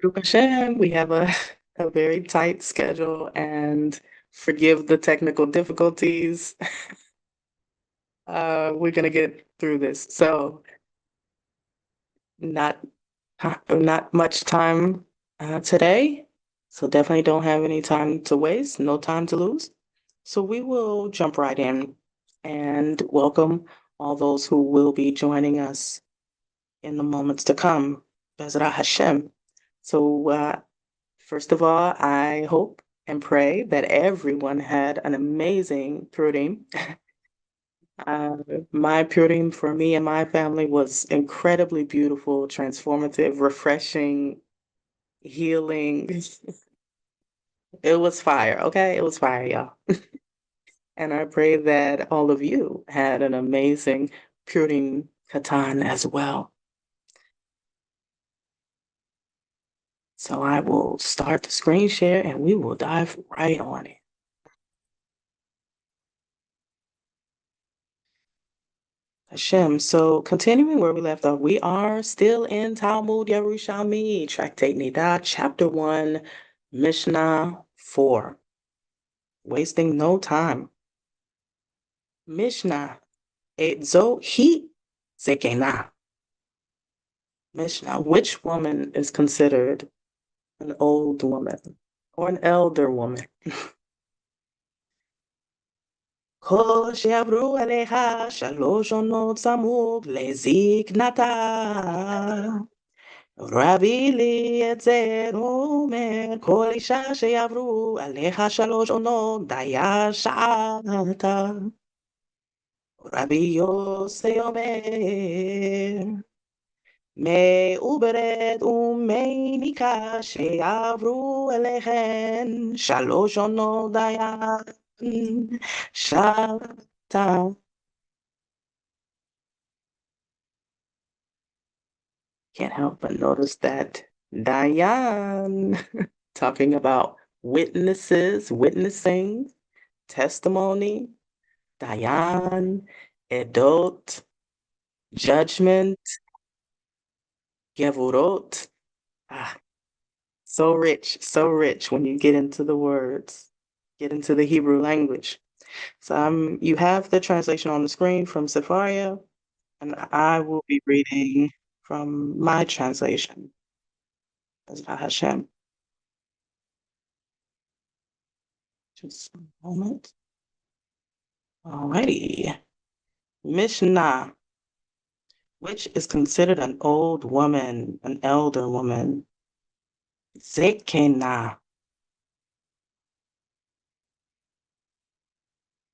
Baruch Hashem, we have a very tight schedule and forgive the technical difficulties. We're gonna get through this. So not not much time today. So definitely don't have any time to waste, no time to lose. So we will jump right in and welcome all those who will be joining us in the moments to come. Bezrat Hashem. So first of all, I hope and pray that everyone had an amazing Purim. My Purim for me and my family was incredibly beautiful, transformative, refreshing, healing. It was fire, okay? It was fire, y'all. And I pray that all of you had an amazing Purim Katan as well. So I will start the screen share and we will dive right on it. Hashem. So continuing where we left off, we are still in Talmud Yerushalmi, Tractate Niddah, Chapter 1, Mishnah 4. Wasting no time. Mishnah, Edzo hi Zakenah. Mishnah, which woman is considered an old woman or an elder woman? כל שעברו עליך 3 עונות צמוד לזקנתה. רבי אליעזר אומר, כל אישה שיעברו עליך 3 עונות דיה שעתה. רבי יוסי אומר, מעוברת ומניקה שיעברו אליכן 3 עונות דיה שעתה. Can't help but notice that Dayan, talking about witnesses, witnessing, testimony, Dayan, Edot, judgment, Gevurot. So rich when you get into the words, get into the Hebrew language. So you have the translation on the screen from Sepharia, and I will be reading from my translation. Bezrat Hashem. Just a moment. Alrighty. Mishnah, which is considered an old woman, an elder woman. Zakenah.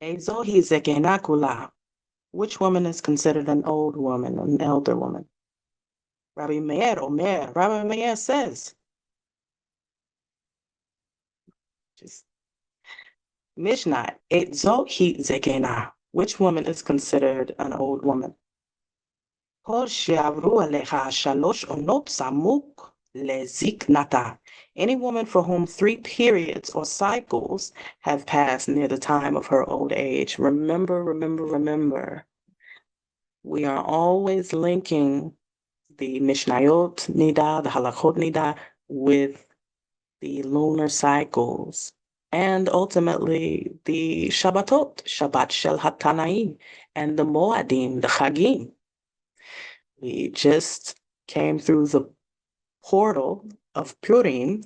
Ezohi Zakenah kula. Which woman is considered an old woman, an elder woman? Rabbi Meir says. Mishnah, Ezohi Zakenah. Which woman is considered an old woman? כל שעברו עליך 3 עונות סמוך לזקנתה. Any woman for whom 3 periods or cycles have passed near the time of her old age. Remember. We are always linking the Mishnayot Niddah, the Halachot Niddah, with the lunar cycles and ultimately the Shabbatot, Shabbat Shel Hatanaim, and the Moadim, the Chagim. We just came through the portal of Purim,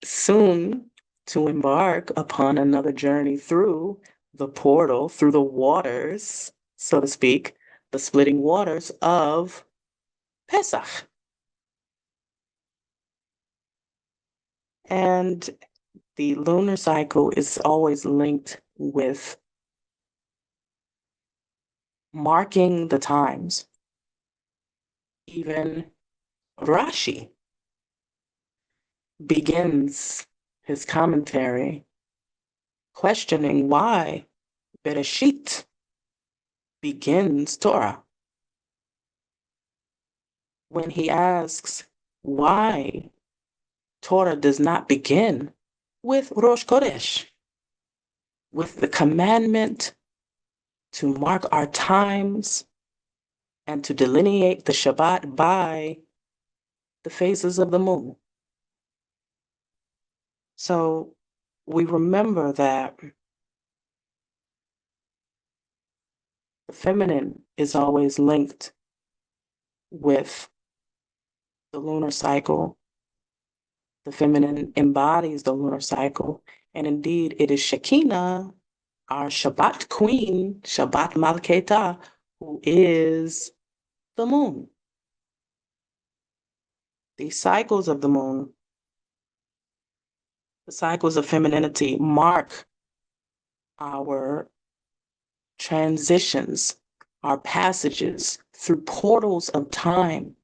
soon to embark upon another journey through the portal, through the waters, so to speak, the splitting waters of Pesach. And the lunar cycle is always linked with marking the times. Even Rashi begins his commentary questioning why Bereshit begins Torah. When he asks why Torah does not begin with Rosh Chodesh, with the commandment to mark our times and to delineate the Shabbat by the phases of the moon. So we remember that the feminine is always linked with the lunar cycle. The feminine embodies the lunar cycle. And indeed, it is Shekinah, our Shabbat queen, Shabbat Malketa, who is the moon. These cycles of the moon, the cycles of femininity, mark our transitions, our passages through portals of time,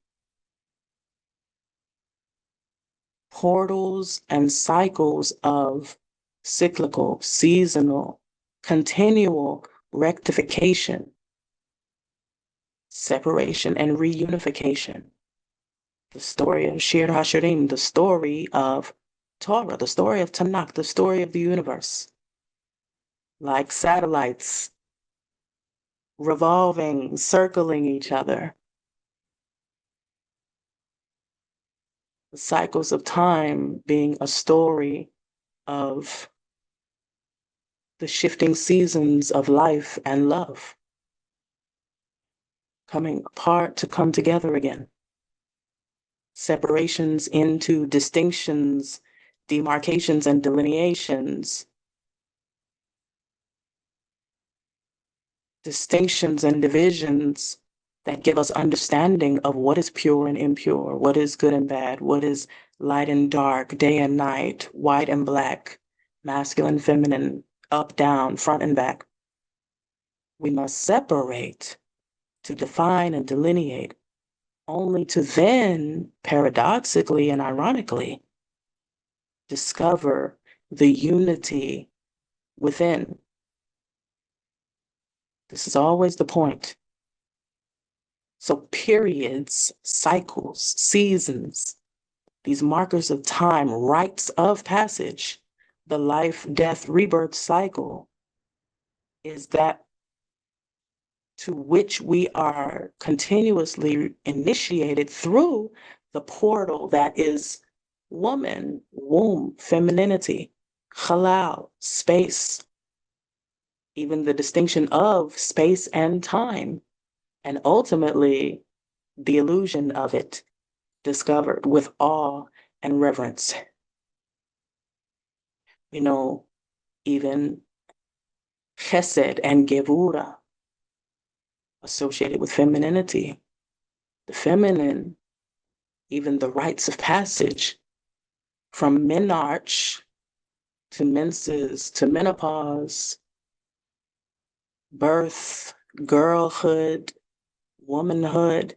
portals and cycles of cyclical, seasonal, continual rectification, separation, and reunification. The story of Shir HaShirim, the story of Torah, the story of Tanakh, the story of the universe. Like satellites revolving, circling each other. The cycles of time being a story of the shifting seasons of life and love, coming apart to come together again. Separations into distinctions, demarcations, and delineations. Distinctions and divisions that give us understanding of what is pure and impure, what is good and bad, what is light and dark, day and night, white and black, masculine, feminine, up, down, front and back. We must separate to define and delineate, only to then, paradoxically and ironically, discover the unity within. This is always the point. So periods, cycles, seasons, these markers of time, rites of passage, the life, death, rebirth cycle is that to which we are continuously initiated through the portal that is woman, womb, femininity, halal, space, even the distinction of space and time, and ultimately the illusion of it discovered with awe and reverence. You know, even chesed and gevura associated with femininity, the feminine, even the rites of passage from menarche to menses to menopause, birth, girlhood, womanhood,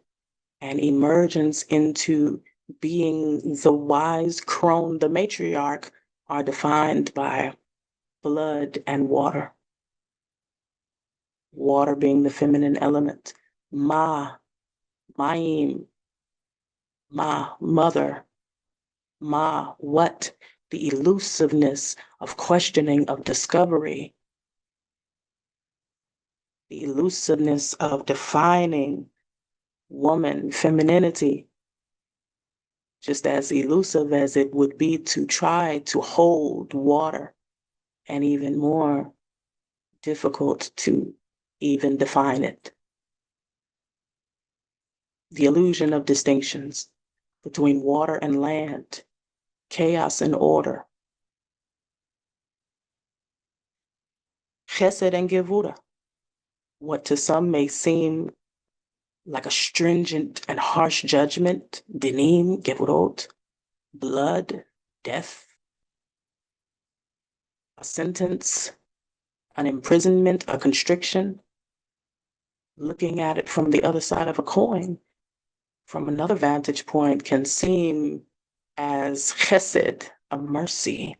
and emergence into being the wise crone, the matriarch, are defined by blood and water. Water being the feminine element. Ma, Ma'im, Ma, mother. Ma, what? The elusiveness of questioning, of discovery. The elusiveness of defining woman, femininity, just as elusive as it would be to try to hold water, and even more difficult to even define it. The illusion of distinctions between water and land, chaos and order. Chesed and Gevura, what to some may seem like a stringent and harsh judgment, dinim, Gevurot, blood, death, a sentence, an imprisonment, a constriction. Looking at it from the other side of a coin, from another vantage point, can seem as chesed, a mercy,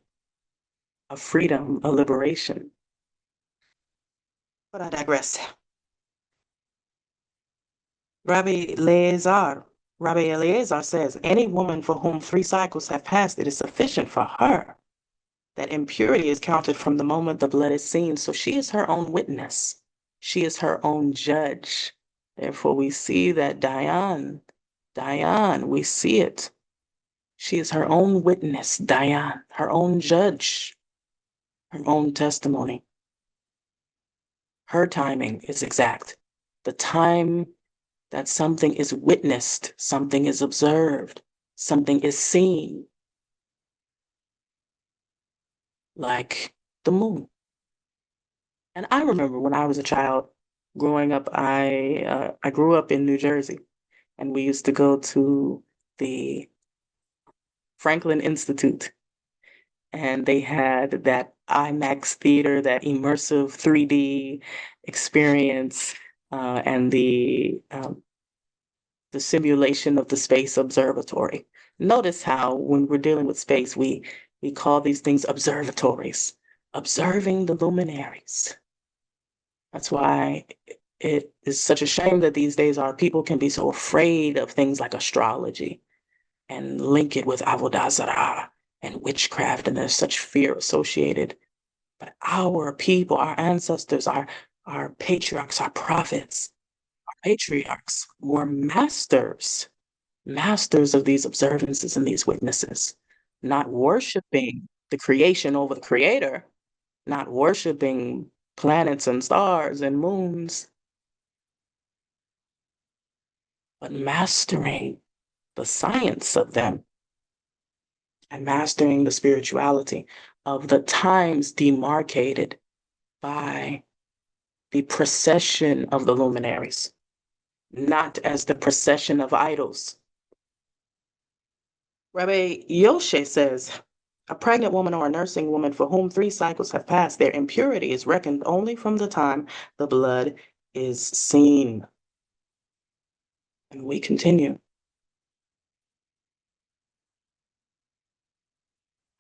a freedom, a liberation. But I digress. Rabbi Eliezer says, any woman for whom 3 cycles have passed, it is sufficient for her. That impurity is counted from the moment the blood is seen. So she is her own witness. She is her own judge. Therefore, we see that Diane, we see it. She is her own witness, Diane, her own judge, her own testimony. Her timing is exact. The time that something is witnessed, something is observed, something is seen, like the moon. And I remember when I was a child growing up, I grew up in New Jersey, and we used to go to the Franklin Institute, and they had that IMAX theater, that immersive 3D experience, and the simulation of the space observatory. Notice how when we're dealing with space, we call these things observatories, observing the luminaries. That's why it is such a shame that these days our people can be so afraid of things like astrology and link it with avodah zarah and witchcraft, and there's such fear associated. But our people, our ancestors, our patriarchs, our prophets, our patriarchs were masters of these observances and these witnesses, not worshiping the creation over the creator, not worshiping planets and stars and moons, but mastering the science of them and mastering the spirituality of the times demarcated by the procession of the luminaries, not as the procession of idols. Rabbi Yoshe says, a pregnant woman or a nursing woman for whom 3 cycles have passed, their impurity is reckoned only from the time the blood is seen. And we continue.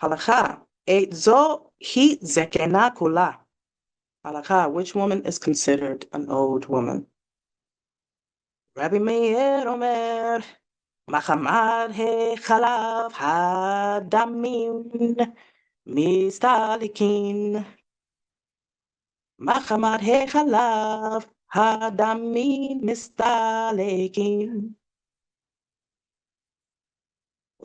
Halakha, et zo hi Zakenah kula. Halakha, which woman is considered an old woman? Rabbi Meir Omer, מחמת החלב הדמים מסתלקין. מחמת החלב הדמים מסתלקין.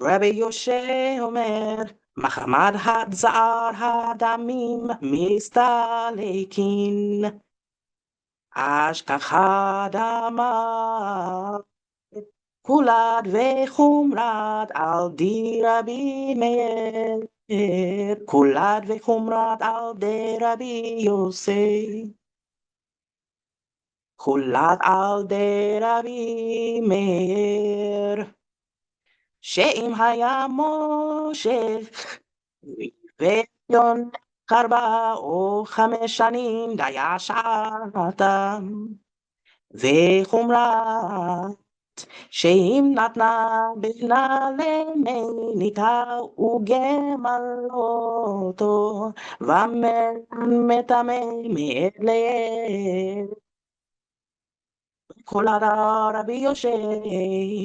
רבי יושב אומר, מחמת הזער הדמים מסתלקין. אשכחה דמה כולד וחומרד על די רבי מאיר, כולד וחומרד על די רבי יוסי, כולד על די רבי מאיר, שאם היה מושך ויון 4 או 5 שנים דישעתם, וחומרת שאם נתנה בנה למיניתה וגמלותו ומטמא מעת לעת. כל רבי יושב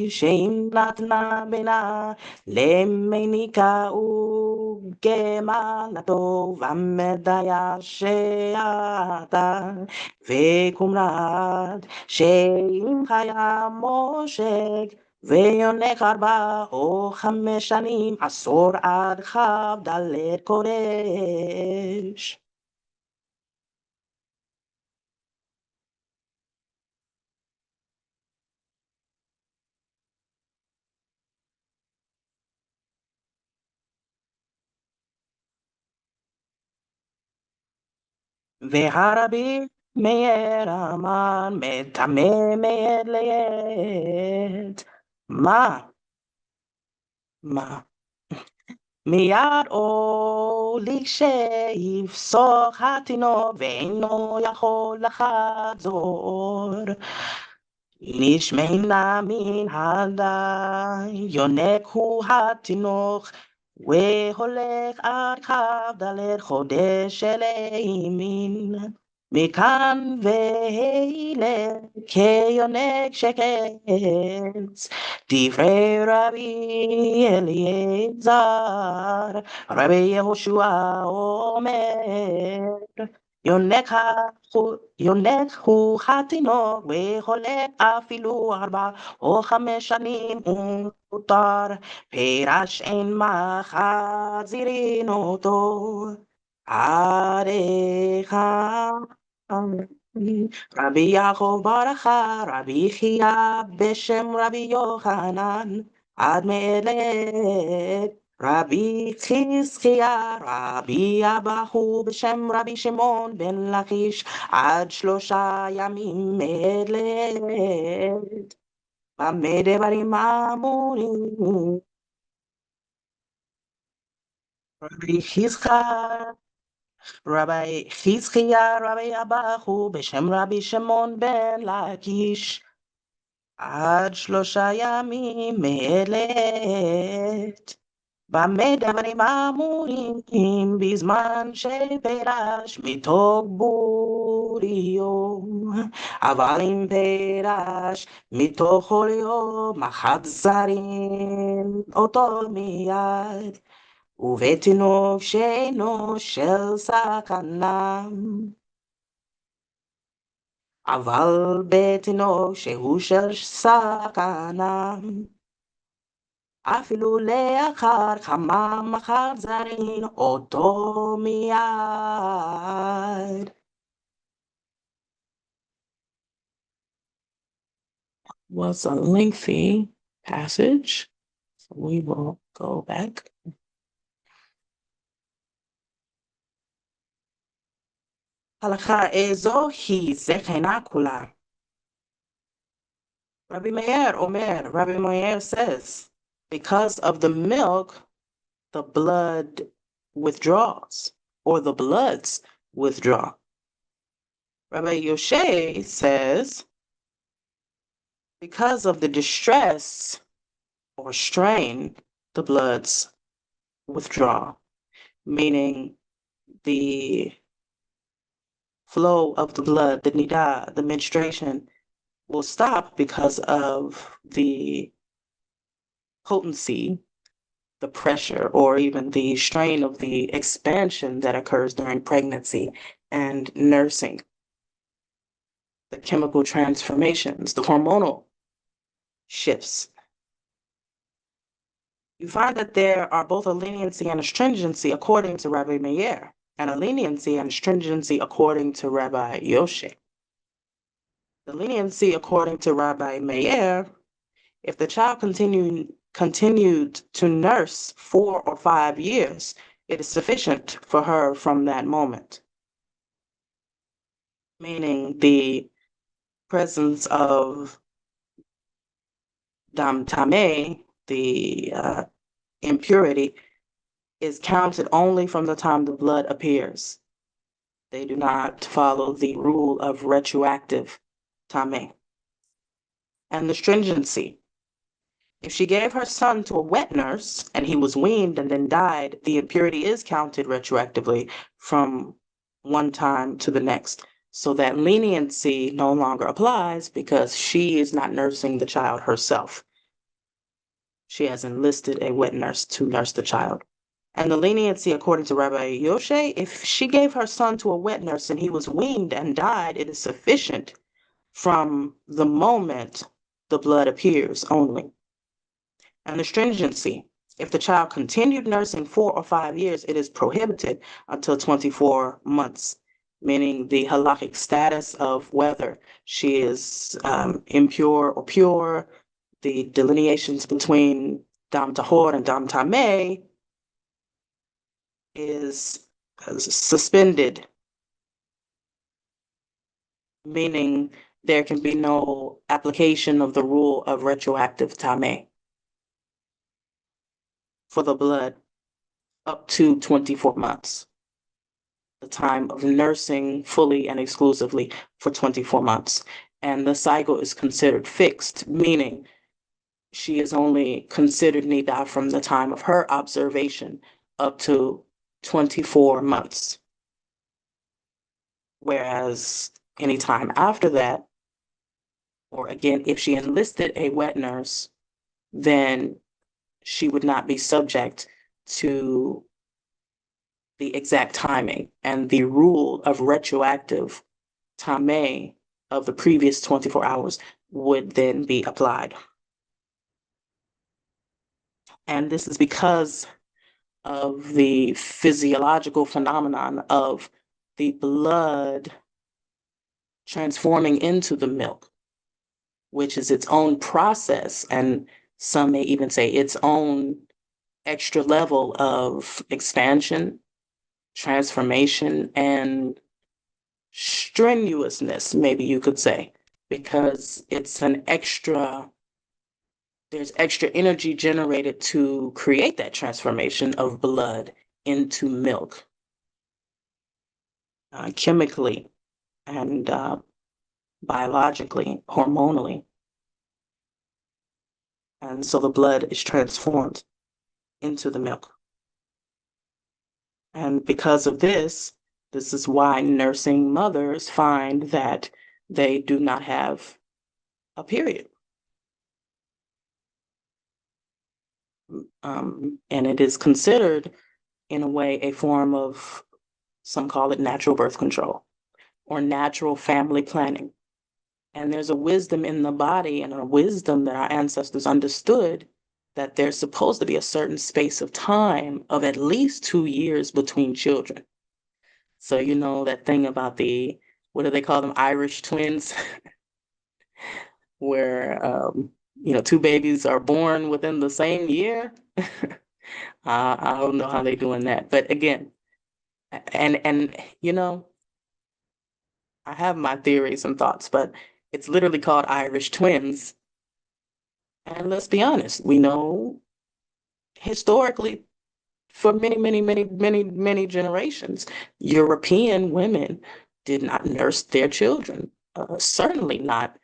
שאם נתנה בנה למיניקה וגמלתו ומדיה שעתה וקומרת שאם היה מושק ויונק 4 או 5 שנים 10 עד כ"ד קודש. והרבי מאיר אמר מטמא מעת לעת. מה? מיד עולי שיפסוק התינוק ואינו יכול לחזור. נשמנה מן הדי, יונק הוא התינוק, והולך עד כ"ד חודש של ימין. מכאן והילך כיונק שקץ, דברי רבי אליעזר, רבי יהושע אומר, יונק הוא התינוק וחולק אפילו 4 או 5 שנים ומותר, פירש אין מחזירין אותו עד היכן. רבי יעקב ברכה, רבי חייא בשם רבי יוחנן, עד מאלת רבי חזקיה, רבי אבהו בשם רבי שמעון בן לקיש, עד 3 ימים מאלת. במה דברים אמורים? רבי חזקיה, רבי אבהו בשם רבי שמעון בן לקיש, עד 3 ימים מאלת. במה דברים אמורים? בזמן שפרש מתוך בוריום, אבל אם פרש מתוך חוליו, מחזרים אותו מיד, ובתינוק שאינו של סכנה. אבל בתינוק שהוא של סכנה, אפילו לאחר כמה מחזרים אותו מיד. Was a lengthy passage, so we will go back. הלכה איזו היא זקנה כולה. Rabbi Meir says, because of the milk, the blood withdraws, or the bloods withdraw. Rabbi Yoshe says, because of the distress or strain, the bloods withdraw, meaning the flow of the blood, the niddah, the menstruation, will stop because of the potency, the pressure, or even the strain of the expansion that occurs during pregnancy and nursing. The chemical transformations, the hormonal shifts. You find that there are both a leniency and a stringency according to Rabbi Meir, and a leniency and stringency according to Rabbi Yoshe. The leniency according to Rabbi Meir, if the child continued to nurse 4 or 5 years, it is sufficient for her from that moment. Meaning the presence of dam tameh, the impurity, is counted only from the time the blood appears. They do not follow the rule of retroactive tameh. And the stringency. If she gave her son to a wet nurse and he was weaned and then died, the impurity is counted retroactively from one time to the next. So that leniency no longer applies because she is not nursing the child herself. She has enlisted a wet nurse to nurse the child. And the leniency, according to Rabbi Yoshe, if she gave her son to a wet nurse and he was weaned and died, it is sufficient from the moment the blood appears only. And the stringency, if the child continued nursing 4 or 5 years, it is prohibited until 24 months, meaning the halakhic status of whether she is impure or pure, the delineations between dam tahor and dam tameh is suspended, meaning there can be no application of the rule of retroactive tameh for the blood up to 24 months, the time of nursing fully and exclusively for 24 months. and the cycle is considered fixed, meaning she is only considered Niddah from the time of her observation up to 24 months. Whereas anytime after that, or again, if she enlisted a wet nurse, then she would not be subject to the exact timing and the rule of retroactive time of the previous 24 hours would then be applied. And this is because of the physiological phenomenon of the blood transforming into the milk, which is its own process, and some may even say its own extra level of expansion, transformation, and strenuousness, maybe you could say, because it's there's extra energy generated to create that transformation of blood into milk, chemically and biologically, hormonally. And so the blood is transformed into the milk. And because of this is why nursing mothers find that they do not have a period. And it is considered, in a way, a form of, some call it natural birth control or natural family planning. And there's a wisdom in the body and a wisdom that our ancestors understood that there's supposed to be a certain space of time of at least 2 years between children. So you know that thing about what do they call them, Irish twins, where two babies are born within the same year. I don't know how they're doing that, but again, and I have my theories and thoughts, but it's literally called Irish twins. And let's be honest, we know historically, for many, many, many, many, many generations, European women did not nurse their children, certainly not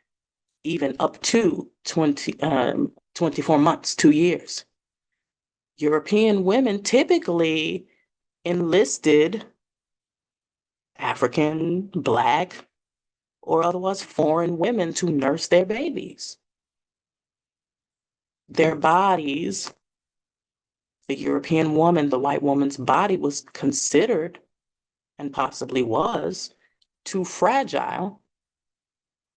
even up to 24 months, 2 years. European women typically enlisted African, Black, or otherwise foreign women to nurse their babies. Their bodies, the European woman, the white woman's body was considered, and possibly was, too fragile,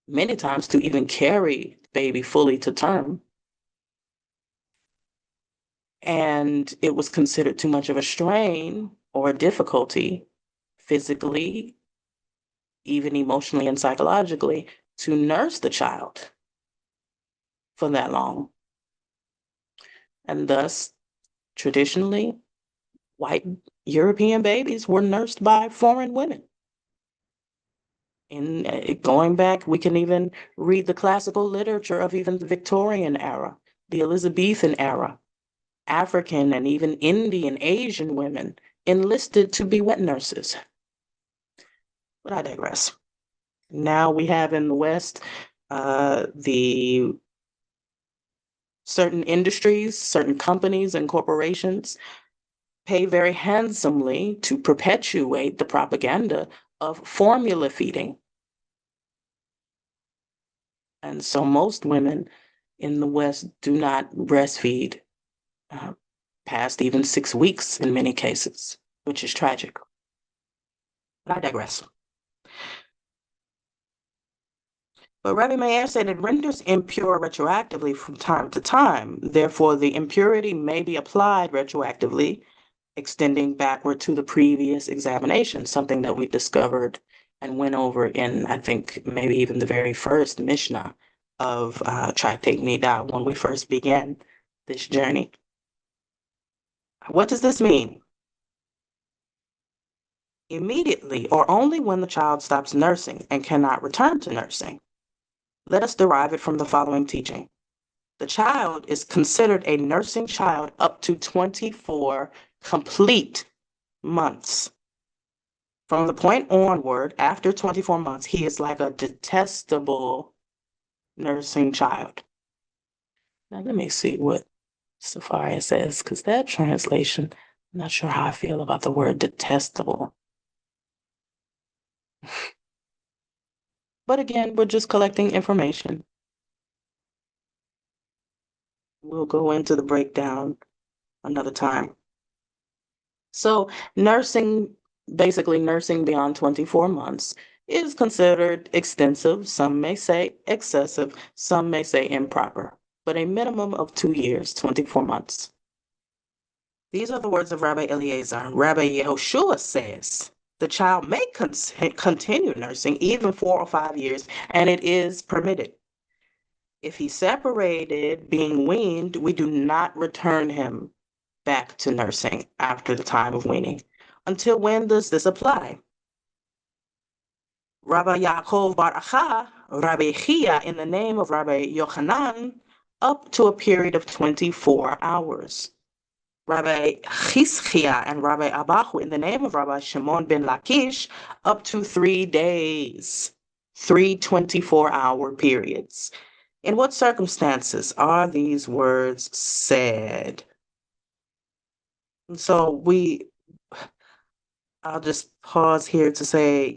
many times to even carry the baby fully to term. And it was considered too much of a strain or a difficulty physically, even emotionally and psychologically, to nurse the child for that long. And thus, traditionally, white European babies were nursed by foreign women. In going back, we can even read the classical literature of even the Victorian era, the Elizabethan era. African and even Indian, Asian women enlisted to be wet nurses. But I digress. Now we have in the West the certain industries, certain companies and corporations pay very handsomely to perpetuate the propaganda of formula feeding. And so most women in the West do not breastfeed past even 6 weeks in many cases, which is tragic. But I digress. But Rabbi Meir said it renders impure retroactively from time to time. Therefore, the impurity may be applied retroactively, extending backward to the previous examination, something that we discovered and went over in, I think, maybe even the very first Mishnah of Tractate Niddah when we first began this journey. What does this mean? Immediately or only when the child stops nursing and cannot return to nursing. Let us derive it from the following teaching. The child is considered a nursing child up to 24 complete months. From the point onward, after 24 months, he is like a detestable nursing child. Now, let me see what Safari says, because that translation, I'm not sure how I feel about the word detestable. But again, we're just collecting information. We'll go into the breakdown another time. So basically nursing beyond 24 months is considered extensive. Some may say excessive, some may say improper, but a minimum of 2 years, 24 months. These are the words of Rabbi Eliezer. Rabbi Yehoshua says, the child may continue nursing even 4 or 5 years, and it is permitted. If he's separated, being weaned, we do not return him back to nursing after the time of weaning. Until when does this apply? Rabbi Yaakov Bar Acha, Rabbi Chia, in the name of Rabbi Yochanan, up to a period of 24 hours. Rabbi Chizkiah and Rabbi Abahu, in the name of Rabbi Shimon ben Lakish, up to 3 days, 3 24-hour periods. In what circumstances are these words said? So I'll just pause here to say,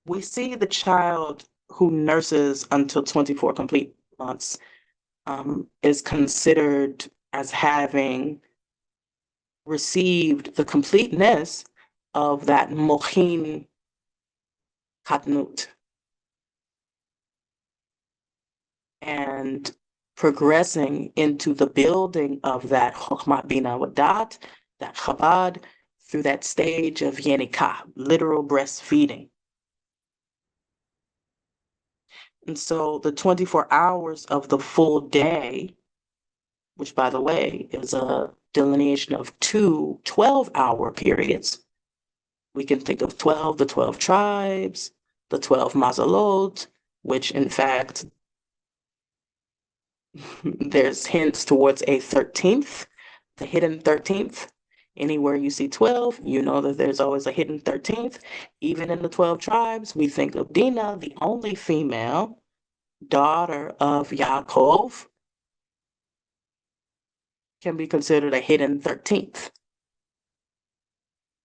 we see the child who nurses until 24 complete months is considered as having received the completeness of that mochin katnut and progressing into the building of that chokhmat bina wadat, that chabad, through that stage of yenikah, literal breastfeeding. And so the 24 hours of the full day, which by the way is a delineation of 2 12-hour periods. We can think of the 12 tribes, the 12 mazalot, which in fact, there's hints towards a 13th, the hidden 13th. Anywhere you see 12, you know that there's always a hidden 13th. Even in the 12 tribes, we think of Dinah, the only female daughter of Yaakov, can be considered a hidden 13th.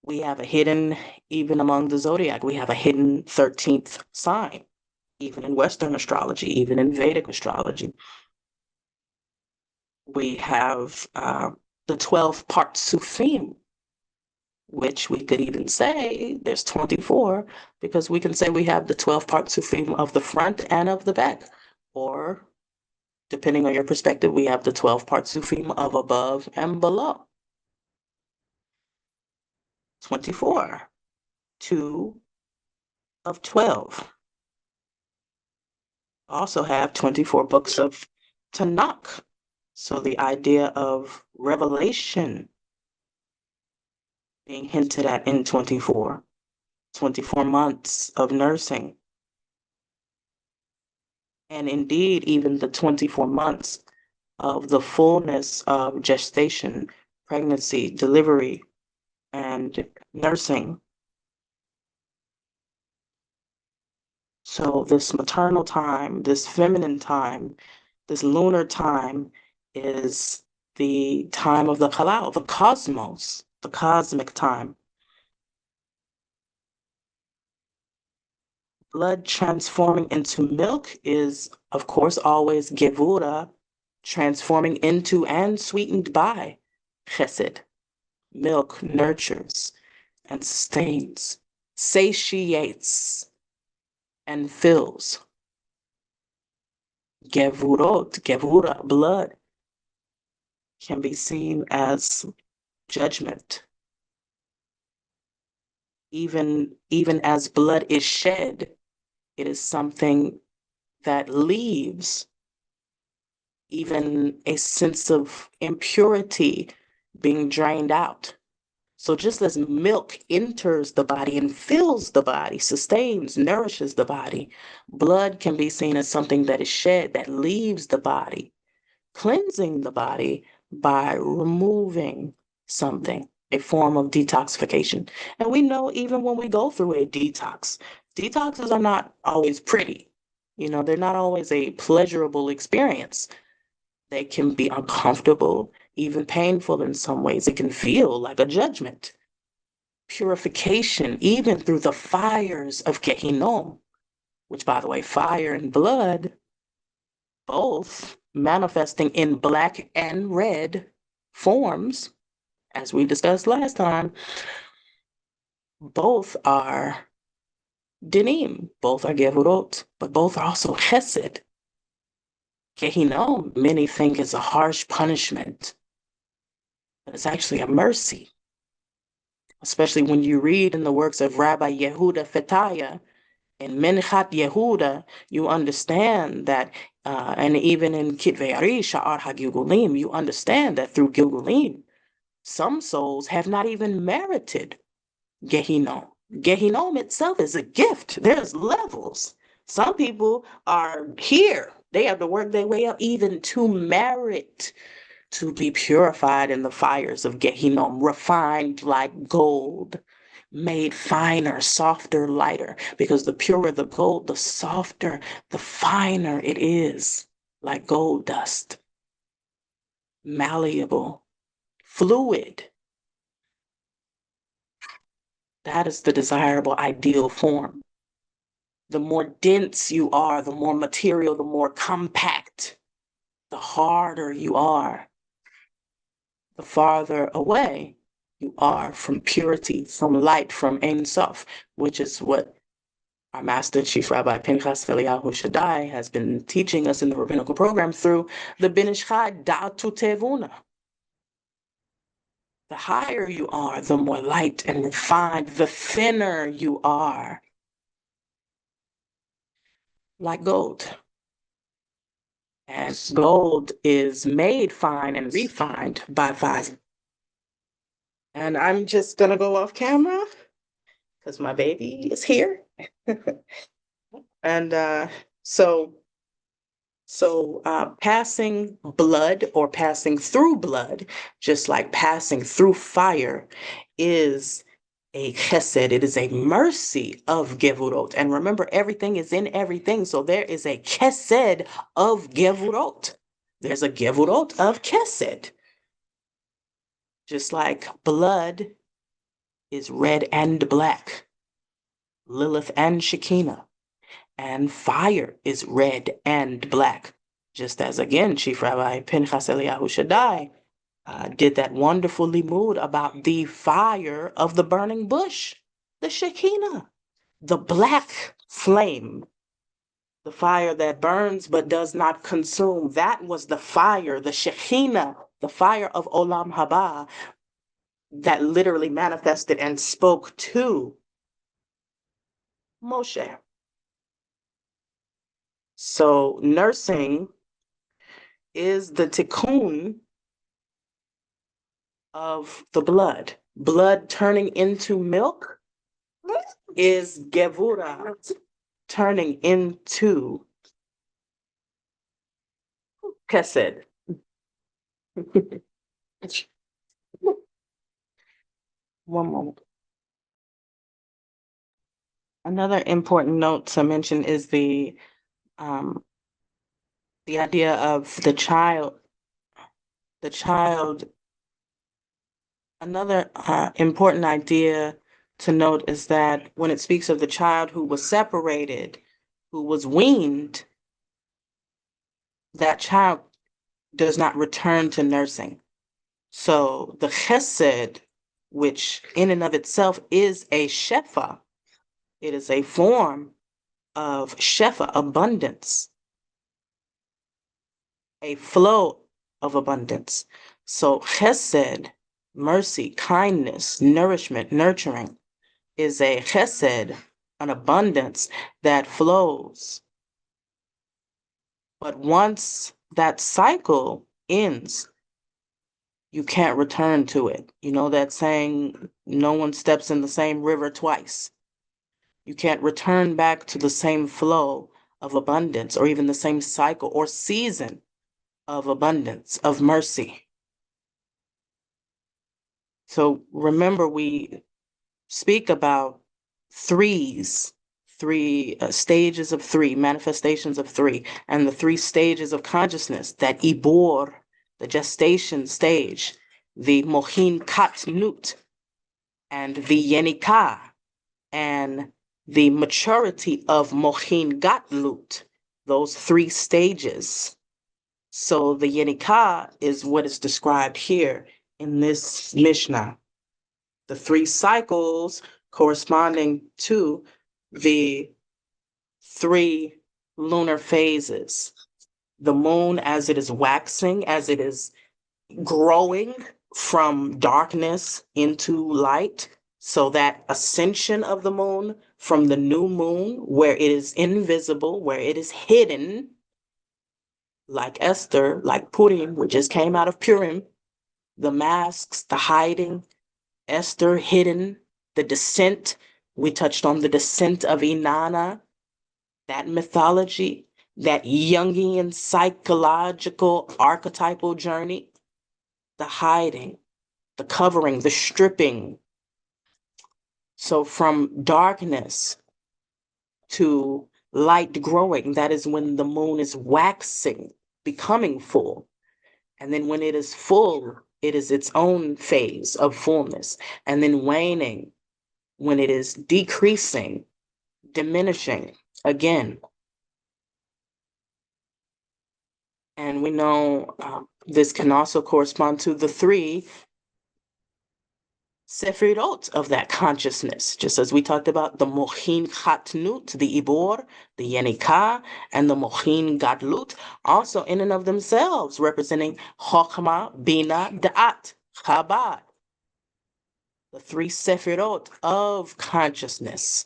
We have a hidden, even among the zodiac, we have a hidden 13th sign, even in Western astrology, even in Vedic astrology. We have the 12 Partsufim, which we could even say there's 24, because we can say we have the 12 Partsufim of the front and of the back. Or, depending on your perspective, we have the 12 Partsufim of above and below. 24, 2 of 12. Also have 24 books of Tanakh. So the idea of revelation being hinted at in 24 months of nursing. And indeed, even the 24 months of the fullness of gestation, pregnancy, delivery, and nursing. So this maternal time, this feminine time, this lunar time is the time of the Kalal, the cosmos, the cosmic time. Blood transforming into milk is, of course, always Gevura, transforming into and sweetened by Chesed. Milk nurtures and sustains, satiates, and fills. Gevura, blood, can be seen as judgment. Even as blood is shed, it is something that leaves even a sense of impurity being drained out. So just as milk enters the body and fills the body, sustains, nourishes the body, blood can be seen as something that is shed, that leaves the body, cleansing the body by removing something, a form of detoxification. And we know even when we go through a detoxes are not always pretty. They're not always a pleasurable experience. They can be uncomfortable, even painful in some ways. It can feel like a judgment. Purification, even through the fires of Gehinnom, which, by the way, fire and blood, both manifesting in black and red forms, as we discussed last time, both are dinim, both are gevurot, but both are also chesed. Gehinnom, many think is a harsh punishment, but it's actually a mercy. Especially when you read in the works of Rabbi Yehuda Fetaya, in Menchat Yehuda, you understand that, and even in Kitvei Ari, Sha'ar HaGilgulim, you understand that through Gilgulim, some souls have not even merited Gehinnom. Gehinnom itself is a gift. There's levels. Some people are here. They have to work their way up even to merit to be purified in the fires of Gehinnom, refined like gold, made finer, softer, lighter, because the purer the gold, the softer, the finer it is, like gold dust, malleable, fluid. That is the desirable ideal form. The more dense you are, the more material, the more compact, the harder you are, the farther away you are from purity, from light, from Ein Sof, which is what our master, Chief Rabbi Pinchas Eliyahu Shaddai, has been teaching us in the rabbinical program through the Ben Ish Chai Da'atu Tevuna. The higher you are, the more light and refined, the thinner you are, like gold. And gold is made fine and refined by fire. And I'm just gonna go off camera because my baby is here. And so passing blood or passing through blood, just like passing through fire, is a chesed. It is a mercy of gevurot. And remember, everything is in everything. So there is a chesed of gevurot. There's a gevurot of chesed. Just like blood is red and black, Lilith and Shekinah, and fire is red and black. Just as, again, Chief Rabbi Pinchas Eliyahu Shaddai did that wonderful limud about the fire of the burning bush, the Shekinah, the black flame, the fire that burns but does not consume. That was the fire, the Shekinah, the fire of Olam Haba, that literally manifested and spoke to Moshe. So nursing is the tikkun of the blood. Blood turning into milk is gevura, turning into kesed. One moment. Another important note to mention is the idea of the child. Another important idea to note is that when it speaks of the child who was separated, who was weaned, that child does not return to nursing. So the chesed, which in and of itself is a shefa, it is a form of shefa, abundance, a flow of abundance. So chesed, mercy, kindness, nourishment, nurturing, is a chesed, an abundance that flows. But once that cycle ends, you can't return to it. You know that saying, no one steps in the same river twice. You can't return back to the same flow of abundance or even the same cycle or season of abundance, of mercy. So remember, we speak about threes, three stages of three, manifestations of three, and the three stages of consciousness, that Ibor, the gestation stage, the Mohin Katnut, and the Yenika, and the maturity of Mohin Gatlut, those three stages. So the Yenika is what is described here in this Mishnah. The three cycles corresponding to the three lunar phases. The moon as it is waxing, as it is growing from darkness into light. So that ascension of the moon from the new moon, where it is invisible, where it is hidden, like Esther, like Purim, which just came out of Purim, the masks, the hiding, Esther hidden, the descent. We touched on the descent of Inanna, that mythology, that Jungian psychological archetypal journey, the hiding, the covering, the stripping. So from darkness to light growing, that is when the moon is waxing, becoming full. And then when it is full, it is its own phase of fullness. And then waning, when it is decreasing, diminishing again. And we know this can also correspond to the three Sefirot of that consciousness, just as we talked about the Mohin Chatnut, the Ibor, the Yenika, and the Mohin Gadlut, also in and of themselves representing Chokhmah, Bina, Da'at, Chabad, the three Sefirot of consciousness.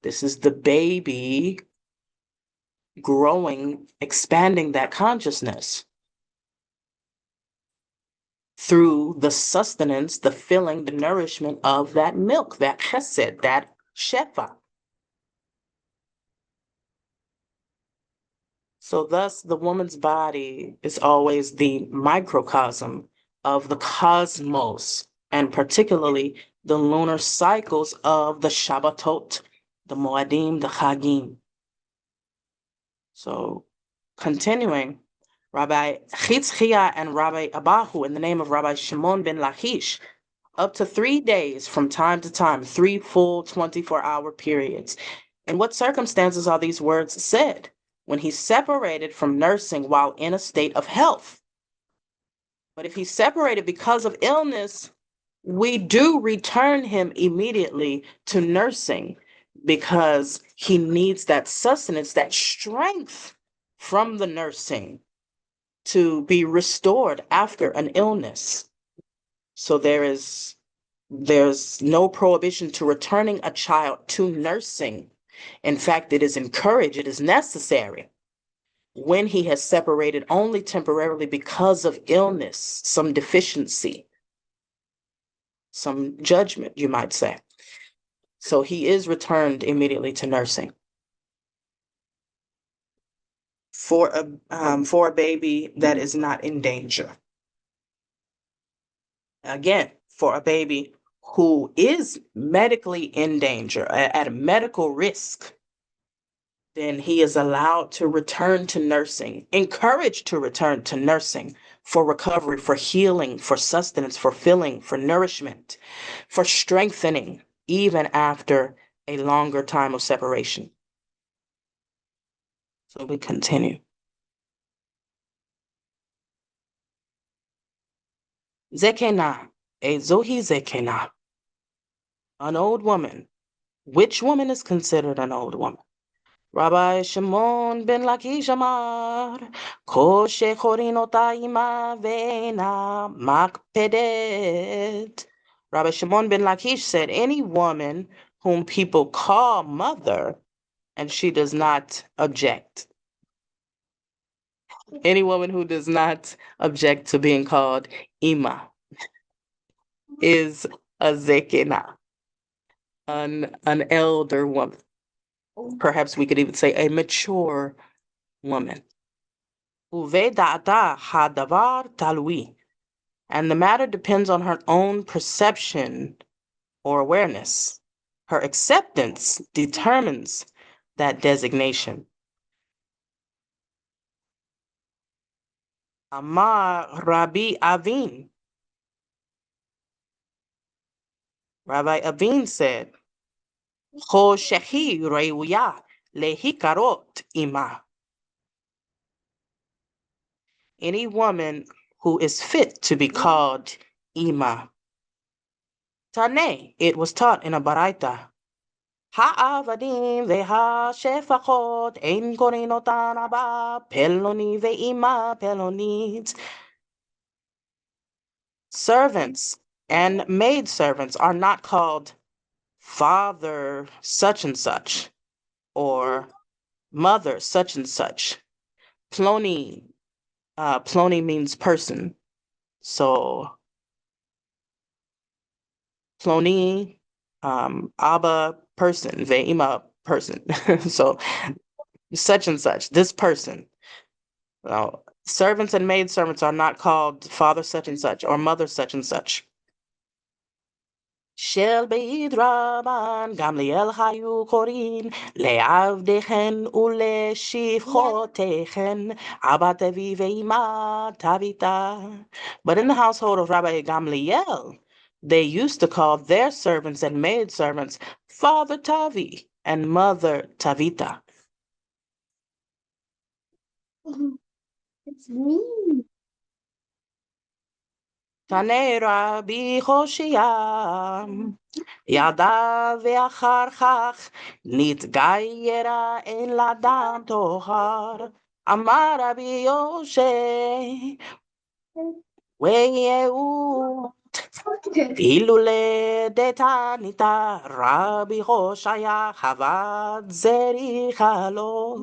This is the baby growing, expanding that consciousness through the sustenance, the filling, the nourishment of that milk, that chesed, that shefa. So thus, the woman's body is always the microcosm of the cosmos, and particularly the lunar cycles of the Shabbatot, the Moadim, the Chagim. So continuing, Rabbi Chitzkiah and Rabbi Abahu, in the name of Rabbi Shimon ben Lachish, up to 3 days from time to time, 3 full 24-hour periods. In what circumstances are these words said? When he's separated from nursing while in a state of health. But if he's separated because of illness, we do return him immediately to nursing, because he needs that sustenance, that strength from the nursing to be restored after an illness. So there's no prohibition to returning a child to nursing. In fact, it is encouraged, it is necessary when he has separated only temporarily because of illness, some deficiency, some judgment, you might say. So he is returned immediately to nursing. For a baby that is not in danger. Again, for a baby who is medically in danger, at a medical risk, then he is allowed to return to nursing, encouraged to return to nursing for recovery, for healing, for sustenance, for filling, for nourishment, for strengthening, even after a longer time of separation. So we continue. Zakenah, a Zohi Zakenah, an old woman. Which woman is considered an old woman? Rabbi Shimon ben Lakish Amar, Ko shechorin ota ima ve'ena makpedet. Rabbi Shimon ben Lakish said, any woman whom people call mother and she does not object. Any woman who does not object to being called ima is a zekenah, an elder woman. Perhaps we could even say a mature woman. Uve da'ata hadavar talui. and the matter depends on her own perception or awareness. Her acceptance determines that designation. Amar Rabbi Avin. Rabbi Avin said, Cho shehi reuya lehikarot ima. Any woman who is fit to be called ima. Tane, it was taught in a baraita. העבדים והשפחות אין קוראים אותן אבא, פלוני ואימא פלונית. Servants and maidservants are not called father such and such or mother such and such. Ploni, ploni means person. So ploni, abba person, ve'ima person. So such and such, this person. Now, servants and maidservants are not called father such and such or mother such and such. של בית רבן גמליאל היו קוראים לעבדיכן ולשפחותיכן אבא תבי ואמא תביתה. But in the household of Rabbi Gamliel, they used to call their servants and maidservants Father Tavi and Mother Tavita. It's me. תנא רבי חושיה, ידע ואחר כך נתגיירה אין לדם טוהר, אמר רבי יושע, ויהוד, אילולא דתניתא רבי חושיה, חוות זריחה לו.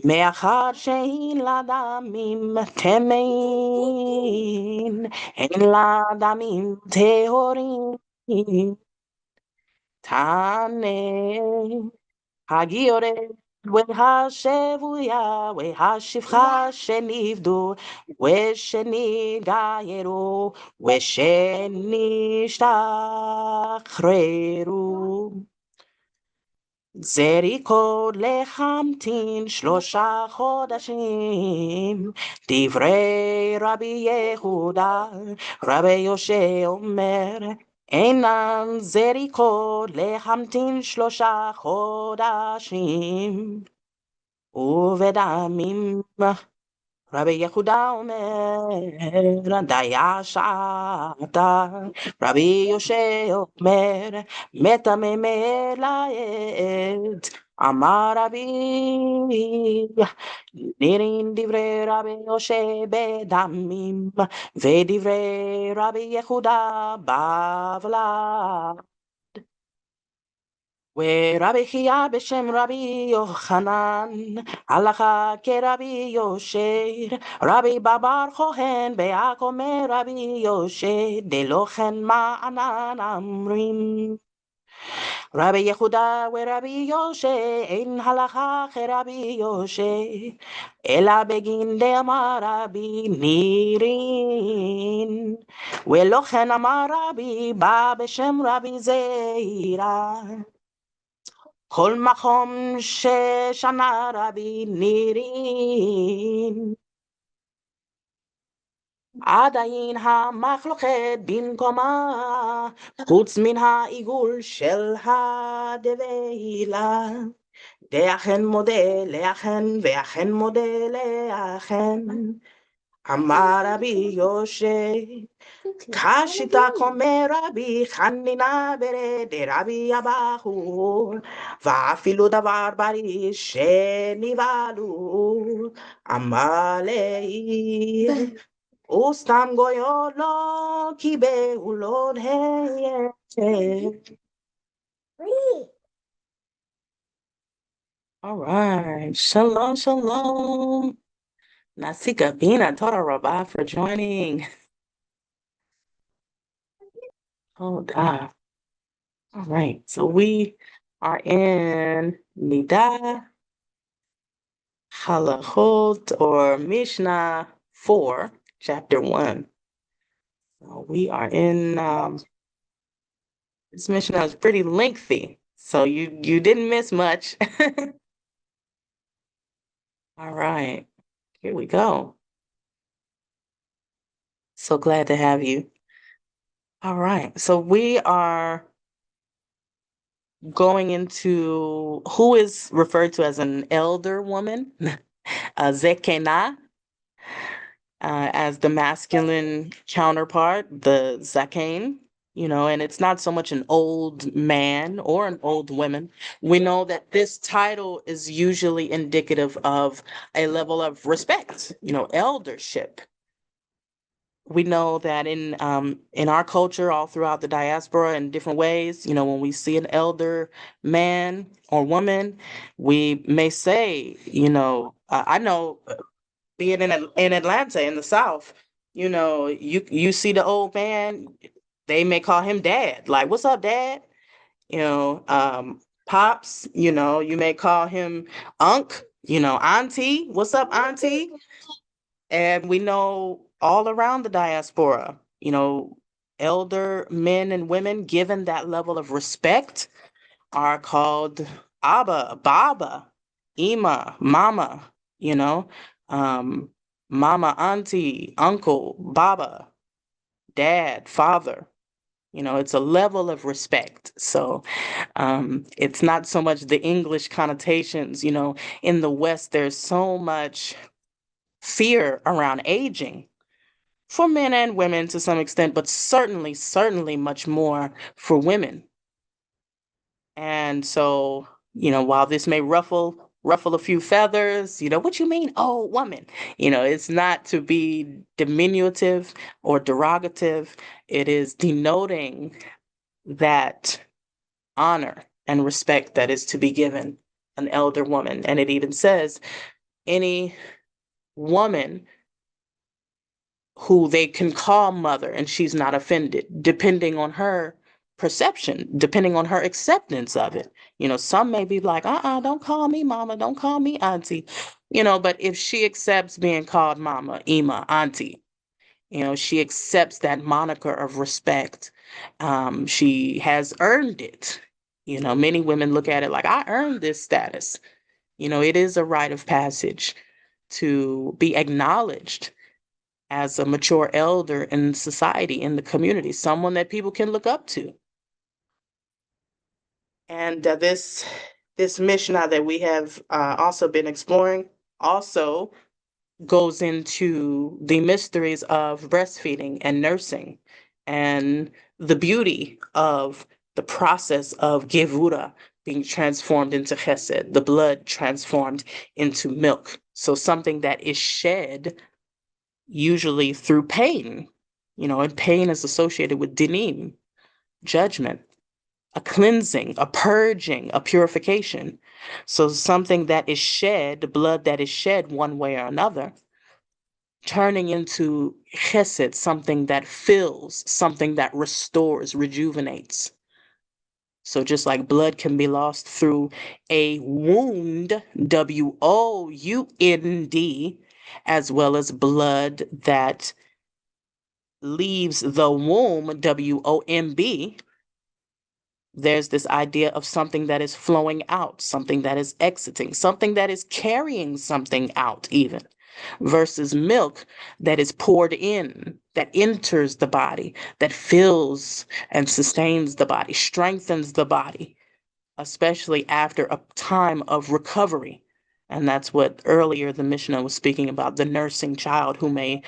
מאחר שאין לה דמים טמאים, אין לה דמים טהורים, תענה הגיורת והשבויה והשפחה שנפדו ושנתגיירו ושנשתחררו. זריקות להמתין 3 חודשים, דברי רבי יהודה, רבי יושע אומר, אינן זריקות להמתין 3 חודשים, ובדמים רבי יהודה אומר, דיה שעתה, רבי יושע אומר, מטמא לעת, אמר רבי, נראים דברי רבי יושע בדמים, ודברי רבי יהודה בבלע. ורבי חייא בשם רבי יוחנן, הלכה כרבי יושר, רבי בבר כהן בעקומי רבי יושר, דלא כן מענן אמרים. רבי יהודה ורבי יושר, אין הלכה כרבי יושר, אלא בגין דאמר רבי נירין, ולא כן אמר רבי בא בשם רבי זעירא. כל מקום ששנה רבי נירין, עדיין המחלוקת במקומה, חוץ מן העיגול של הדבלה. דאכן מודה לאכן ואכן מודה לאכן, אמר רבי יושע, קשיטה קומי רבי חנינא ברי דרבי אבחו, ואפילו דבר בריא שנבהלו, אמר לי, וסתם גויו לא קיבלו לא דהיין. All right, shalom, shalom. Nasika Bina, Toda Rabbi for joining. Hold up. All right, so we are in Niddah Halachot or Mishnah 4. chapter 1. So we are in this mission is pretty lengthy, so you didn't miss much. All right, here we go. So glad to have you. All right, so we are going into who is referred to as an elder woman, a Zakenah, as the masculine counterpart, the Zaken, and it's not so much an old man or an old woman. We know that this title is usually indicative of a level of respect, eldership. We know that in our culture, all throughout the diaspora in different ways, when we see an elder man or woman, we may say, I know being in Atlanta in the South, you see the old man, they may call him dad. Like, what's up, dad? Pops, you may call him unc, auntie, what's up, auntie? And we know all around the diaspora, elder men and women given that level of respect are called Abba, Baba, Ima, Mama, you know, um, Mama, Auntie, Uncle, Baba, Dad, Father. It's a level of respect. So it's not so much the English connotations. In the West, there's so much fear around aging for men and women to some extent, but certainly, certainly much more for women. And so, while this may ruffle a few feathers, what you mean, oh, woman? It's not to be diminutive or derogative. It is denoting that honor and respect that is to be given an elder woman. And it even says any woman who they can call mother and she's not offended, depending on her perception, depending on her acceptance of it. Some may be like, don't call me mama, don't call me auntie, but if she accepts being called mama, Ima, auntie, she accepts that moniker of respect. She has earned it. Many women look at it like, I earned this status. It is a rite of passage to be acknowledged as a mature elder in society, in the community, someone that people can look up to. And this Mishnah that we have also been exploring also goes into the mysteries of breastfeeding and nursing and the beauty of the process of gevura being transformed into chesed, the blood transformed into milk. So something that is shed usually through pain, and pain is associated with dinim, judgment, a cleansing, a purging, a purification. So something that is shed, blood that is shed one way or another, turning into chesed, something that fills, something that restores, rejuvenates. So just like blood can be lost through a wound, Wound, as well as blood that leaves the womb, Womb, there's this idea of something that is flowing out, something that is exiting, something that is carrying something out, even, versus milk that is poured in, that enters the body, that fills and sustains the body, strengthens the body, especially after a time of recovery. And that's what earlier the Mishnah was speaking about, the nursing child who may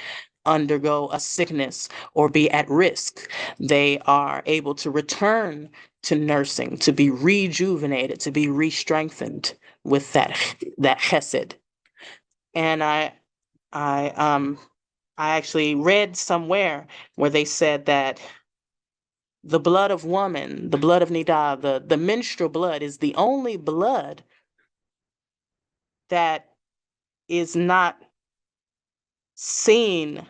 undergo a sickness or be at risk. They are able to return to nursing, to be rejuvenated, to be re-strengthened with that chesed. And I actually read somewhere where they said that the blood of woman, the blood of Niddah, the menstrual blood is the only blood that is not seen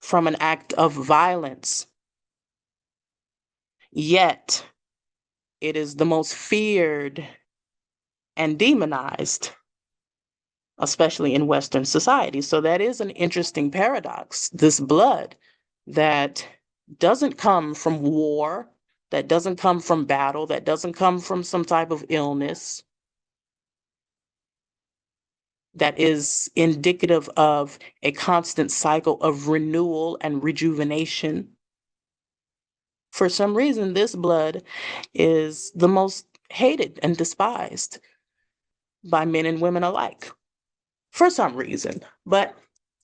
from an act of violence, yet it is the most feared and demonized especially in Western society. So that is an interesting paradox. This blood that doesn't come from war, that doesn't come from battle, that doesn't come from some type of illness, that is indicative of a constant cycle of renewal and rejuvenation. For some reason, this blood is the most hated and despised by men and women alike. For some reason, but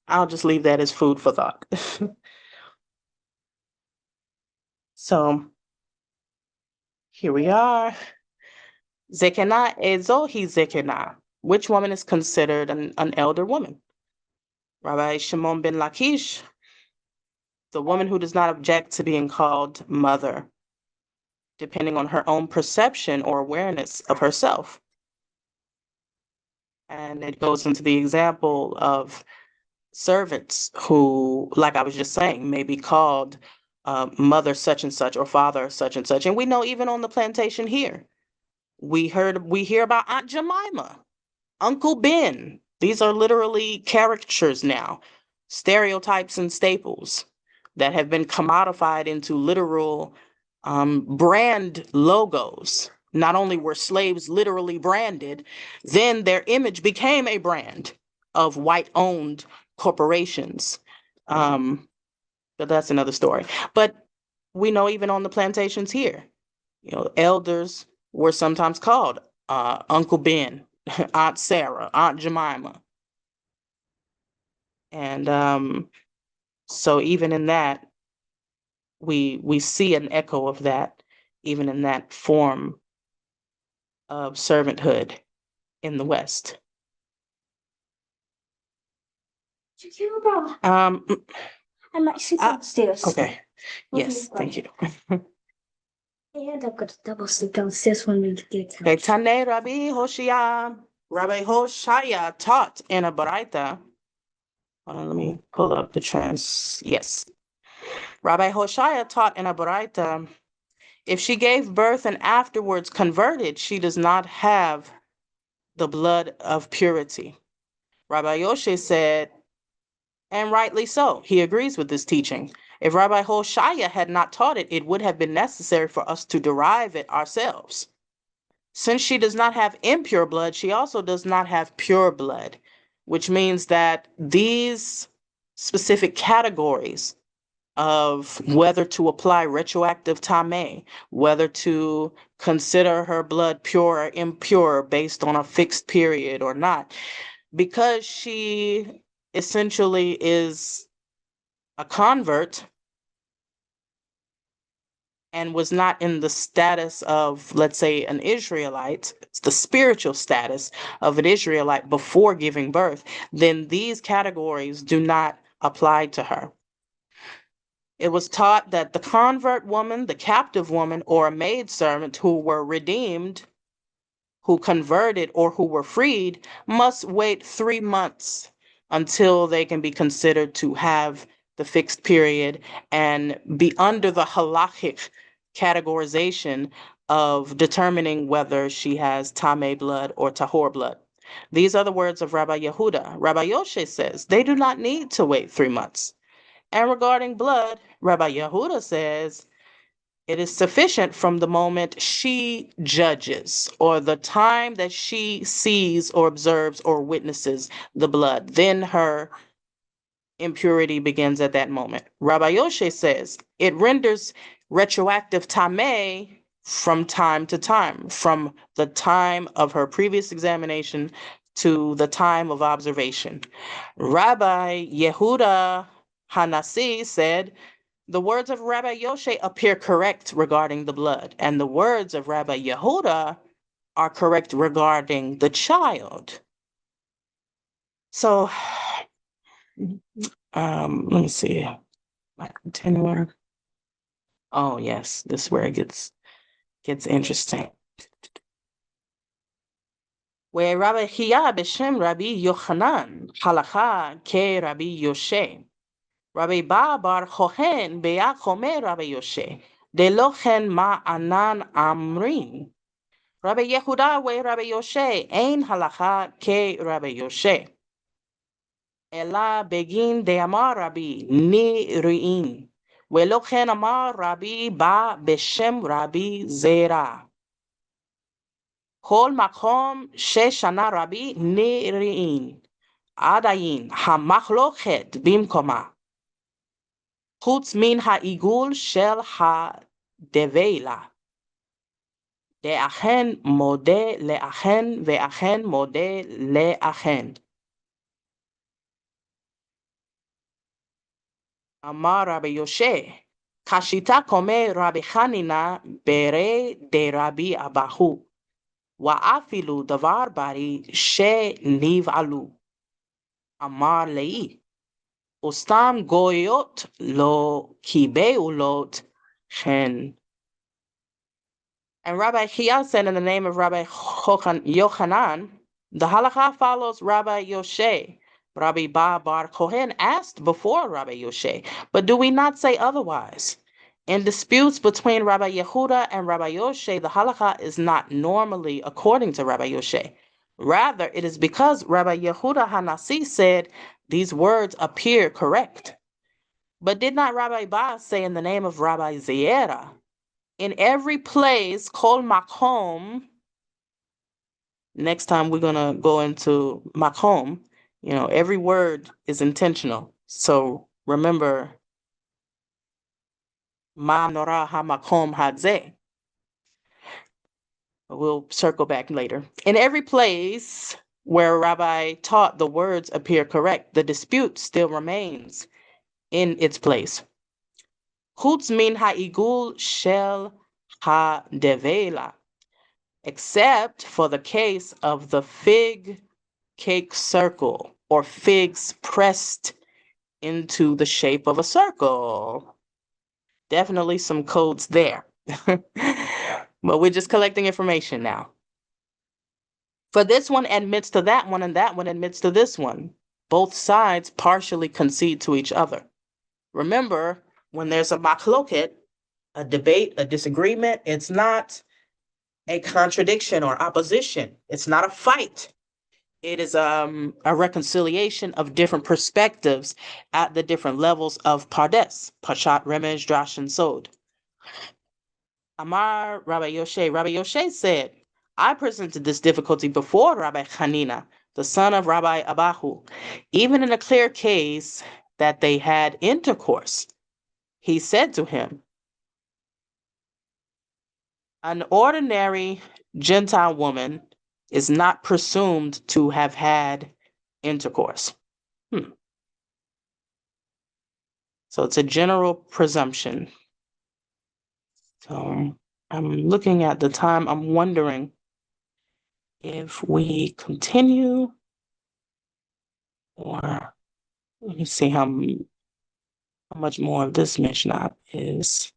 I'll just leave that as food for thought. So here we are. Zakenah ezohi Zakenah. Which woman is considered an elder woman? Rabbi Shimon ben Lakish, the woman who does not object to being called mother, depending on her own perception or awareness of herself. And it goes into the example of servants who, like I was just saying, may be called mother such and such or father such and such. And we know even on the plantation here, we hear about Aunt Jemima, Uncle Ben. These are literally caricatures now, stereotypes and staples that have been commodified into literal brand logos. Not only were slaves literally branded, then their image became a brand of white-owned corporations. But that's another story. But we know even on the plantations here, elders were sometimes called Uncle Ben, Aunt Sarah, Aunt Jemima. And so even in that, we see an echo of that, even in that form of servanthood in the West. I'm actually downstairs. Okay. Yes, thank you. And I've got to double sleep downstairs when we get to it. Tane Rabbi Hoshaya. Rabbi Hoshaya taught in a Baraita. Hold on, let me pull up the trans. Yes. Rabbi Hoshaya taught in a Baraita, if she gave birth and afterwards converted, she does not have the blood of purity. Rabbi Yoshe said, and rightly so, he agrees with this teaching. If Rabbi Hoshaya had not taught it, it would have been necessary for us to derive it ourselves. Since she does not have impure blood, she also does not have pure blood, which means that these specific categories of whether to apply retroactive tameh, whether to consider her blood pure or impure based on a fixed period or not, because she essentially is a convert and was not in the status of, let's say, an Israelite, the spiritual status of an Israelite before giving birth, then these categories do not apply to her. It was taught that the convert woman, the captive woman, or a maidservant who were redeemed, who converted, or who were freed must wait 3 months until they can be considered to have the fixed period and be under the halachic categorization of determining whether she has tameh blood or tahor blood. These are the words of Rabbi Yehuda. Rabbi Yoshe says they do not need to wait 3 months. And regarding blood, Rabbi Yehuda says it is sufficient from the moment she judges or the time that she sees or observes or witnesses the blood. Then her impurity begins at that moment. Rabbi Yoshe says it renders retroactive tameh from time to time, from the time of her previous examination to the time of observation. Rabbi Yehuda Hanasi said, the words of Rabbi Yoshe appear correct regarding the blood, and the words of Rabbi Yehuda are correct regarding the child. So, let me see. My continuer. Oh yes, this is where it gets interesting. Where Rabbi Chia b'shem Rabbi Yochanan halacha ke Rabbi Yoshe. Rabbi Ba bar Chohen be'ach omer Rabbi Yoshe. Delochen ma anan amrin. Rabbi Yehuda we Rabbi Yoshe, ein halacha ke Rabbi Yoshe. Ela begin de amar Rabbi Niri'in. ולא כן אמר רבי בא בשם רבי זרע. כל מקום ששנה רבי נראים, עדיין המחלוקת במקומה. חוץ מן העיגול של הדבלה. דאכן מודה לאכן ואכן מודה לאכן. אמר רבי יושע, כשיטה קומי רבי חנינא ברי דרבי אבהו, ואפילו דבר בריא שנבעלו. אמר לי, וסתם גויות לא קיבעולות כן. And Rabbi Chia said in the name of Rabbi Yochanan, the halakha follows Rabbi Yoshe. Rabbi Ba Bar Kohen asked before Rabbi Yoshe, but do we not say otherwise? In disputes between Rabbi Yehuda and Rabbi Yoshe, the halakha is not normally according to Rabbi Yoshe. Rather, it is because Rabbi Yehuda Hanasi said these words appear correct. But did not Rabbi Ba say in the name of Rabbi Zera, in every place, kol makom, next time we're going to go into makom, every word is intentional. So remember, ma nora ha makom hadze. We'll circle back later. In every place where Rabbi taught the words appear correct, the dispute still remains in its place. Chutz min ha'igul shel ha'devela. Except for the case of the fig cake circle, or figs pressed into the shape of a circle. Definitely some codes there. But we're just collecting information now. For this one admits to that one, and that one admits to this one. Both sides partially concede to each other. Remember, when there's a machloket, a debate, a disagreement, it's not a contradiction or opposition. It's not a fight. It is a reconciliation of different perspectives at the different levels of Pardes, Pashat, Remez, Drash, and Sod. Amar Rabbi Yoshe. Rabbi Yoshe said, I presented this difficulty before Rabbi Hanina, the son of Rabbi Abahu, even in a clear case that they had intercourse. He said to him, an ordinary Gentile woman is not presumed to have had intercourse. So it's a general presumption. So I'm looking at the time. I'm wondering if we continue, or let me see how much more of this Mishnah is.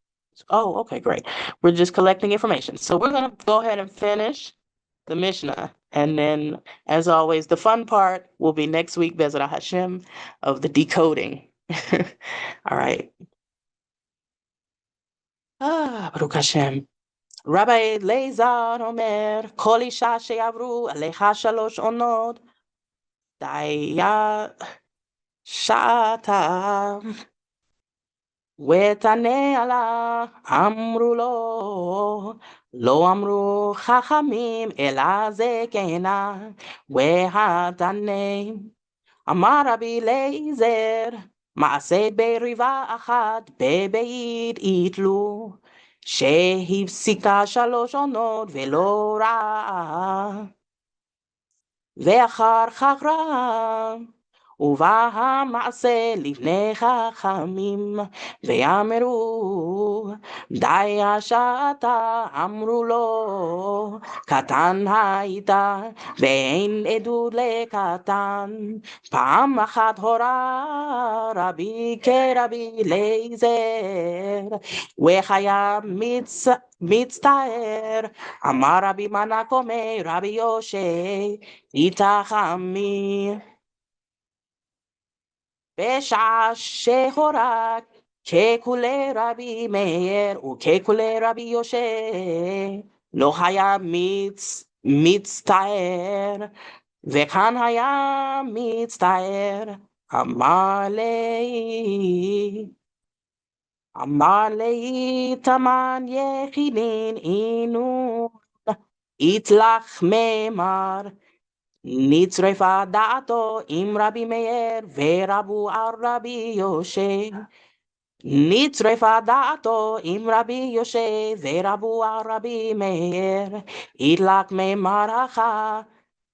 Oh, okay, great. We're just collecting information. So we're going to go ahead and finish the Mishnah. And then, as always, the fun part will be next week, Bezrat Hashem, of the decoding. All right. Baruch Hashem. Rabbi Elazar אומר, כל אישה שיעברו עליך 3 עונות, דיה שעתה, ותענה לה, אמרו לו, לא אמרו חכמים, אלא זקנה, והתענה. אמר רבי אליעזר, מעשה בריבה אחת, בבית יתלו, שהפסיקה 3 עונות ולא רעה, ואחר כך רעה. ובא המעשה לפני חכמים, ואמרו, די השעתה, אמרו לו, קטן הייתה, ואין עדות לקטן. פעם אחת הורה רבי כרבי אליעזר, וחייב מצטער. אמר רבי מנקומי רבי יושע, איתחמי. בשעה שהורק ככולי רבי מאיר וככולי רבי יושע, לא היה מצטער, וכאן היה מצטער, אמר לי תמן יחידין אינון, יתלך ממר, נצרפה דעתו עם רבי מאיר ורבו על רבי יושב. נצרפה דעתו עם רבי יושב ורבו על רבי מאיר, יתלך ממרחה.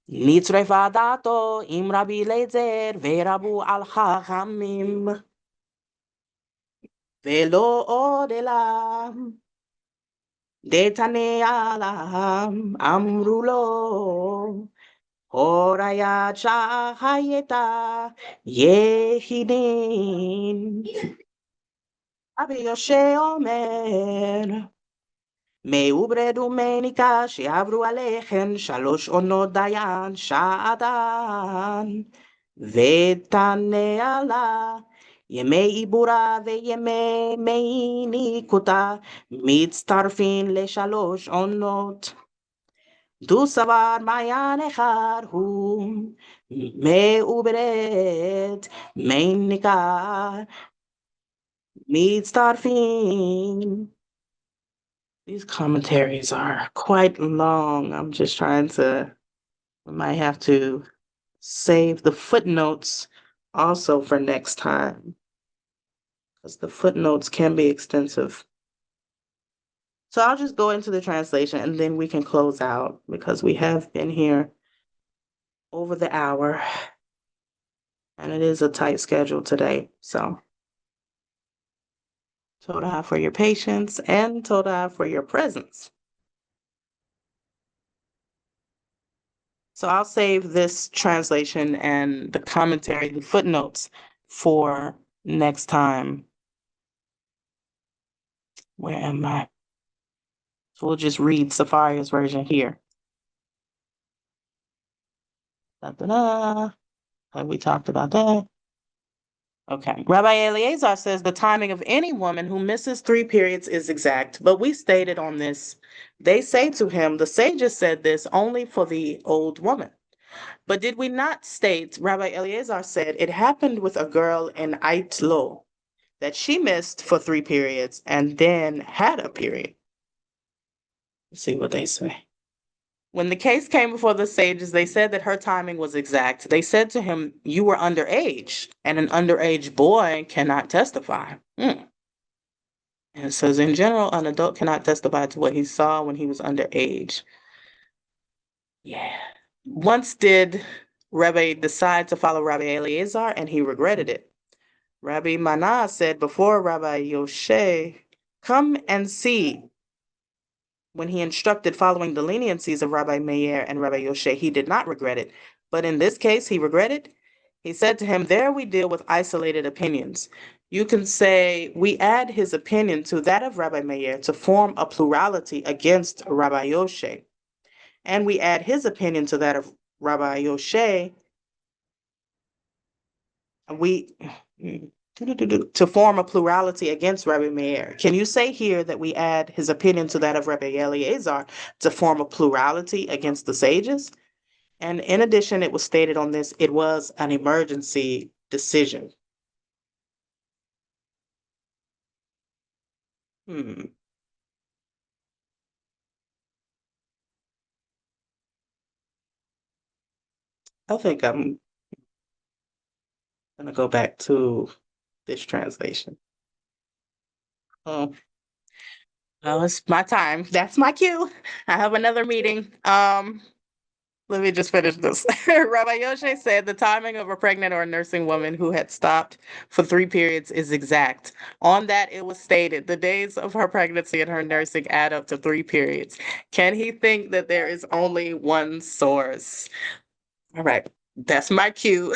נצרפה דעתו עם רבי אליעזר ורבו על חכמים. ולא עוד אליו, דתנא עליהם, אמרו לו, הוריית שהייתה יחידין. רבי יושב אומר, מי וברד ומי ניקה שיעברו עליכם 3 עונות דיין שעתן, ותענה עלה ימי עיבורה וימי ניקותה מצטרפים ל3 עונות. דו סבר מעיין אחד הוא מעוברת מי ניקה מצטרפים. These commentaries are quite long. I'm just trying to, I might have to save the footnotes also for next time, because the footnotes can be extensive. So I'll just go into the translation and then we can close out, because we have been here over the hour and it is a tight schedule today. So Toda for your patience and Toda for your presence. So I'll save this translation and the commentary, the footnotes, for next time. Where am I? So we'll just read Safaria's version here. Da-da-da. Have we talked about that? Okay. Rabbi Eleazar says the timing of any woman who misses 3 periods is exact, but we stated on this. They say to him, the sages said this only for the old woman. But did we not state, Rabbi Eleazar said, it happened with a girl in Aitlo, that she missed for 3 periods and then had a period. Let's see what they say. When the case came before the sages, they said that her timing was exact. They said to him, you were underage, and an underage boy cannot testify. And it says, in general, an adult cannot testify to what he saw when he was underage. Yeah. Once did Rabbi decide to follow Rabbi Eleazar, and he regretted it. Rabbi Mana said before Rabbi Yoshe, come and see. When he instructed following the leniencies of Rabbi Meir and Rabbi Yoshe, he did not regret it. But in this case, he regretted. He said to him, there we deal with isolated opinions. You can say, we add his opinion to that of Rabbi Meir to form a plurality against Rabbi Yoshe. And we add his opinion to that of Rabbi Yoshe. To form a plurality against Rabbi Meir. Can you say here that we add his opinion to that of Rabbi Eleazar to form a plurality against the sages? And in addition, it was stated on this, it was an emergency decision. I think I'm gonna go back to this translation. Oh, well, it's my time. That's my cue. I have another meeting. Let me just finish this. Rabbi Yoshe said the timing of a pregnant or a nursing woman who had stopped for 3 periods is exact. On that, it was stated the days of her pregnancy and her nursing add up to 3 periods. Can he think that there is only one source? All right, that's my cue.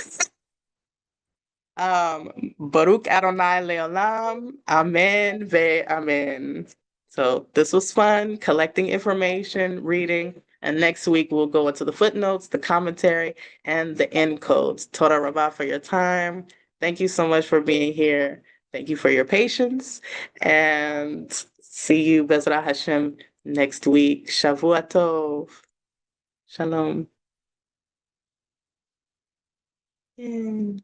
Baruch Adonai Leolam, Amen ve Amen. So this was fun, collecting information, reading, and next week we'll go into the footnotes, the commentary, and the end codes. Toda Rabbah for your time. Thank you so much for being here. Thank you for your patience, and see you, Bezrat Hashem, next week. Shavua Tov. Shalom. Yay.